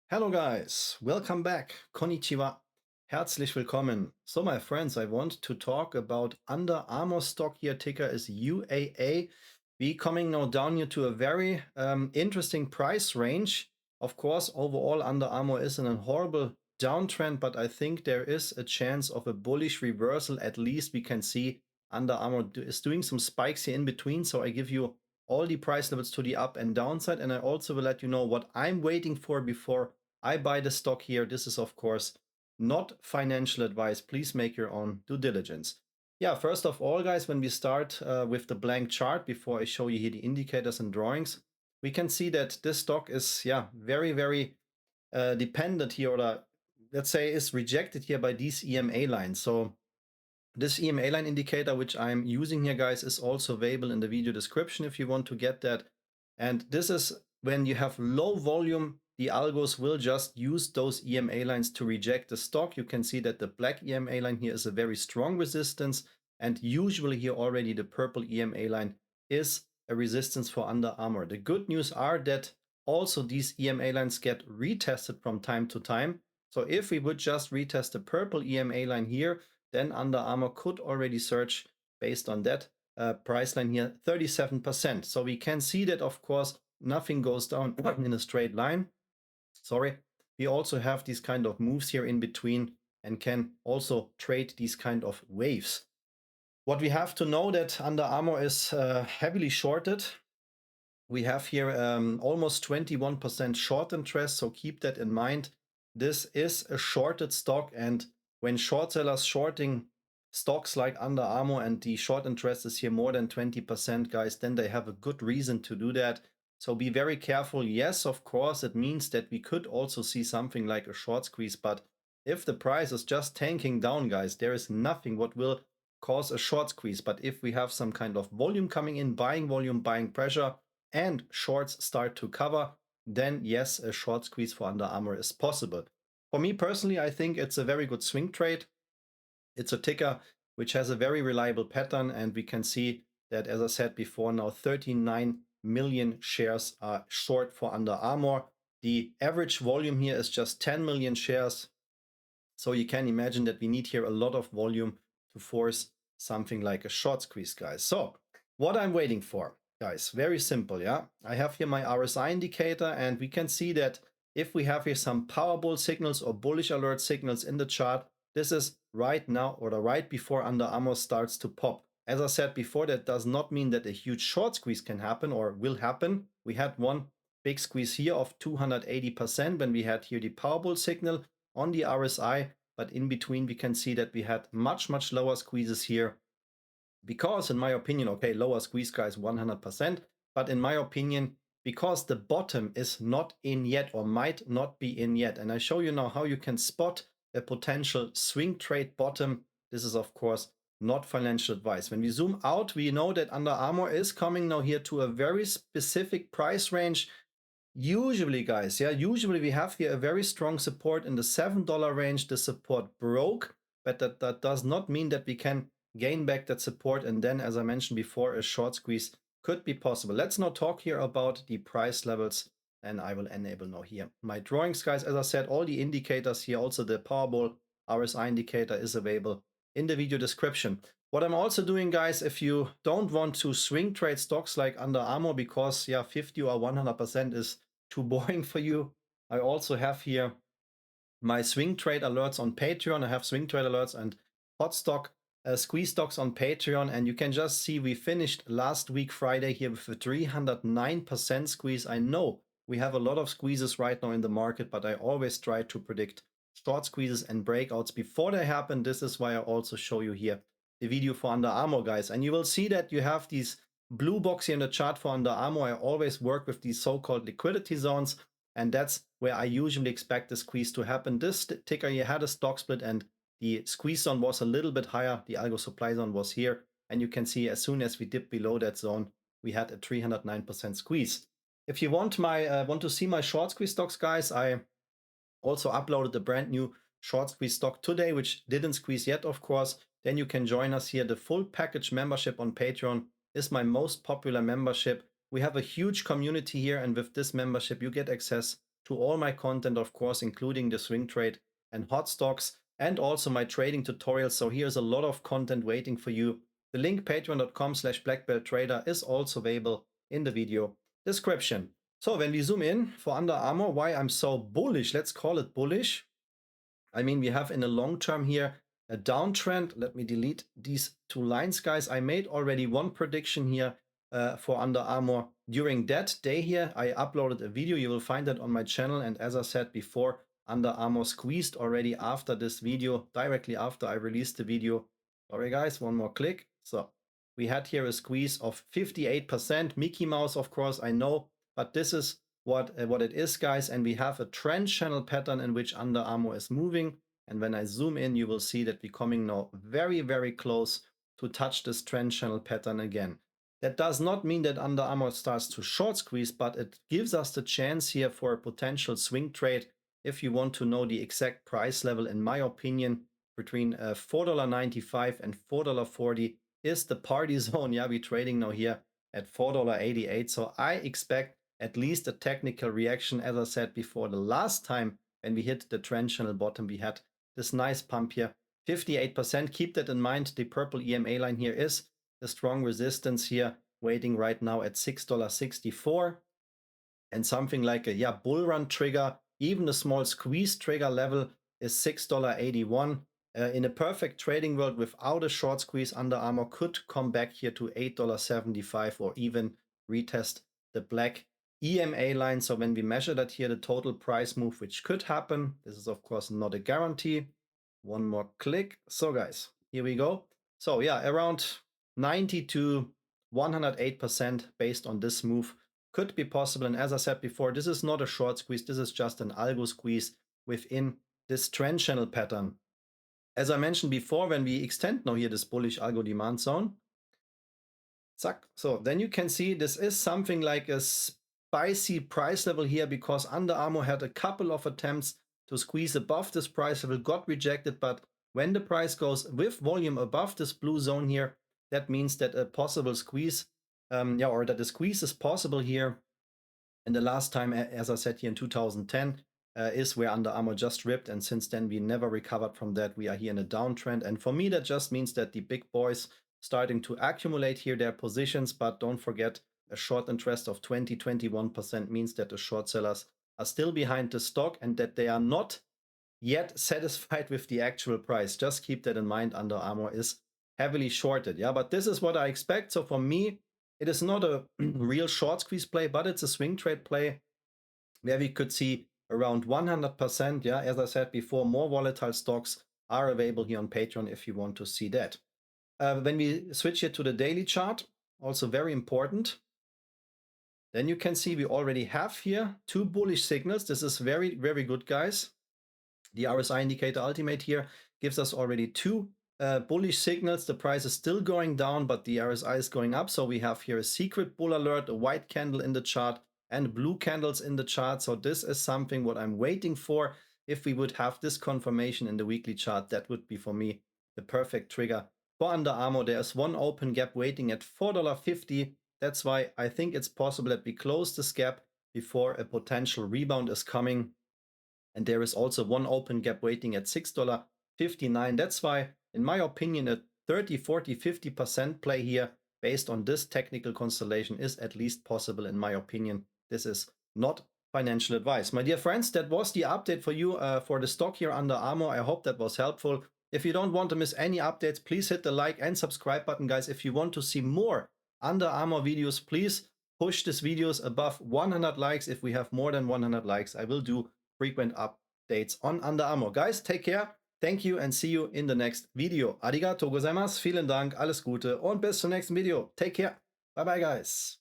Hello guys, welcome back. Konnichiwa. Herzlich willkommen. So my friends, I want to talk about Under Armour stock here. Ticker is UAA. We coming now down here to a very interesting price range. Of course, overall Under Armour is in a horrible downtrend, but I think there is a chance of a bullish reversal. At least we can see Under Armour is doing some spikes here in between. So I give you all the price levels to the up and downside, and I also will let you know what I'm waiting for before I buy the stock here. This is of course not financial advice. Please make your own due diligence. Yeah, first of all guys, when we start with the blank chart, before I show you here the indicators and drawings, we can see that this stock is very dependent here, or let's say is rejected here by these EMA lines. So this EMA line indicator, which I'm using here, guys, is also available in the video description if you want to get that. And this is when you have low volume, the algos will just use those EMA lines to reject the stock. You can see that the black EMA line here is a very strong resistance. And usually here already the purple EMA line is a resistance for Under Armour. The good news are that also these EMA lines get retested from time to time. So if we would just retest the purple EMA line here, then Under Armour could already surge based on that price line here 37%. So we can see that, of course, nothing goes down in a straight line. Sorry. We also have these kind of moves here in between and can also trade these kind of waves. What we have to know that Under Armour is heavily shorted. We have here almost 21% short interest, so keep that in mind. This is a shorted stock, and when short sellers shorting stocks like Under Armour and the short interest is here more than 20%, guys, then they have a good reason to do that. So be very careful. Yes, of course, it means that we could also see something like a short squeeze, but if the price is just tanking down, guys, there is nothing what will cause a short squeeze. But if we have some kind of volume coming in, buying volume, buying pressure, and shorts start to cover, then yes, a short squeeze for Under Armour is possible. For me personally, I think it's a very good swing trade. It's a ticker which has a very reliable pattern, and we can see that, as I said before, now 39 million shares are short for Under Armour. The average volume here is just 10 million shares. So you can imagine that we need here a lot of volume to force something like a short squeeze, guys. So what I'm waiting for, guys, very simple, yeah. I have here my RSI indicator, and we can see that if we have here some Powerball signals or bullish alert signals in the chart, this is right now or right before Under Armour starts to pop. As I said before, that does not mean that a huge short squeeze can happen or will happen. We had one big squeeze here of 280% when we had here the Powerball signal on the RSI, but in between we can see that we had much lower squeezes here, because in my opinion, okay, lower squeeze, guys, 100%, but in my opinion, because the bottom is not in yet or might not be in yet. And I show you now how you can spot a potential swing trade bottom. This is of course not financial advice. When we zoom out, we know that Under Armour is coming now here to a very specific price range. Usually, guys, yeah, usually we have here a very strong support in the $7 range. The support broke, but that does not mean that we can gain back that support. And then, as I mentioned before, a short squeeze could be possible. Let's now talk here about the price levels, and I will enable now here my drawings, guys. As I said, all the indicators here, also the Powerball RSI indicator, is available in the video description. What I'm also doing, guys, if you don't want to swing trade stocks like Under Armour because, yeah, 50 or 100% is too boring for you, I also have here my swing trade alerts on Patreon. I have swing trade alerts and hot stock squeeze stocks on Patreon, and you can just see we finished last week Friday here with a 309% squeeze. I know we have a lot of squeezes right now in the market, but I always try to predict short squeezes and breakouts before they happen. This is why I also show you here the video for Under Armour, guys, and you will see that you have these blue box here in the chart for Under Armour. I always work with these so-called liquidity zones, and that's where I usually expect the squeeze to happen. This ticker here had a stock split, and the squeeze zone was a little bit higher. The algo supply zone was here, and you can see as soon as we dipped below that zone, we had a 309% squeeze. If you want to see my short squeeze stocks, guys, I also uploaded the brand new short squeeze stock today, which didn't squeeze yet, of course. Then you can join us here. The full package membership on Patreon is my most popular membership. We have a huge community here, and with this membership, you get access to all my content, of course, including the swing trade and hot stocks, and also my trading tutorials. So here's a lot of content waiting for you. The link patreon.com/blackbelttrader is also available in the video description. So when we zoom in for Under Armour, why I'm so bullish, let's call it bullish. I mean, we have in the long term here a downtrend. Let me delete these two lines, guys. I made already one prediction here for Under Armour. During that day here, I uploaded a video. You will find that on my channel. And as I said before, Under Armour squeezed already after this video, directly after I released the video. Sorry, guys, one more click. So we had here a squeeze of 58%. Mickey Mouse, of course, I know, but this is what it is, guys. And we have a trend channel pattern in which Under Armour is moving. And when I zoom in, you will see that we're coming now very, very close to touch this trend channel pattern again. That does not mean that Under Armour starts to short squeeze, but it gives us the chance here for a potential swing trade. If you want to know the exact price level, in my opinion, between $4.95 and $4.40 is the party zone. Yeah, we're trading now here at $4.88. So I expect at least a technical reaction. As I said before, the last time when we hit the trend channel bottom, we had this nice pump here, 58%. Keep that in mind. The purple EMA line here is the strong resistance here, waiting right now at $6.64. And something like a bull run trigger, even a small squeeze trigger level is $6.81. In a perfect trading world without a short squeeze, Under Armour could come back here to $8.75 or even retest the black EMA line. So when we measure that here, the total price move, which could happen, this is of course not a guarantee. One more click. So guys, here we go. So yeah, around 90 to 108% based on this move could be possible. And as I said before, this is not a short squeeze. This is just an algo squeeze within this trend channel pattern. As I mentioned before, when we extend now here this bullish algo demand zone, zack, so then you can see this is something like a spicy price level here, because Under Armour had a couple of attempts to squeeze above this price level, got rejected. But when the price goes with volume above this blue zone here, that means that a possible squeeze, or that the squeeze is possible here. And the last time, as I said here in 2010, is where Under Armour just ripped, and since then we never recovered from that. We are here in a downtrend, and for me that just means that the big boys starting to accumulate here their positions. But don't forget, a short interest of 20-21% means that the short sellers are still behind the stock and that they are not yet satisfied with the actual price. Just keep that in mind. Under Armour is heavily shorted. Yeah, but this is what I expect. So for me, it is not a real short squeeze play, but it's a swing trade play where we could see around 100%. Yeah, as I said before, more volatile stocks are available here on Patreon if you want to see that. When we switch here to the daily chart, also very important, then you can see we already have here two bullish signals. This is very, very good, guys. The RSI indicator ultimate here gives us already two bullish signals. The price is still going down, but the RSI is going up. So we have here a secret bull alert, a white candle in the chart, and blue candles in the chart. So this is something what I'm waiting for. If we would have this confirmation in the weekly chart, that would be for me the perfect trigger for Under Armour. There's one open gap waiting at $4.50. That's why I think it's possible that we close this gap before a potential rebound is coming. And there is also one open gap waiting at $6.59. That's why, in my opinion, a 30, 40, 50% play here based on this technical constellation is at least possible, in my opinion. This is not financial advice. My dear friends, that was the update for you for the stock here Under Armour. I hope that was helpful. If you don't want to miss any updates, please hit the like and subscribe button, guys. If you want to see more Under Armour videos, please push these videos above 100 likes. If we have more than 100 likes, I will do frequent updates on Under Armour. Guys, take care. Thank you and see you in the next video. Arigatou gozaimasu. Vielen Dank. Alles Gute und bis zum nächsten Video. Take care. Bye bye, guys.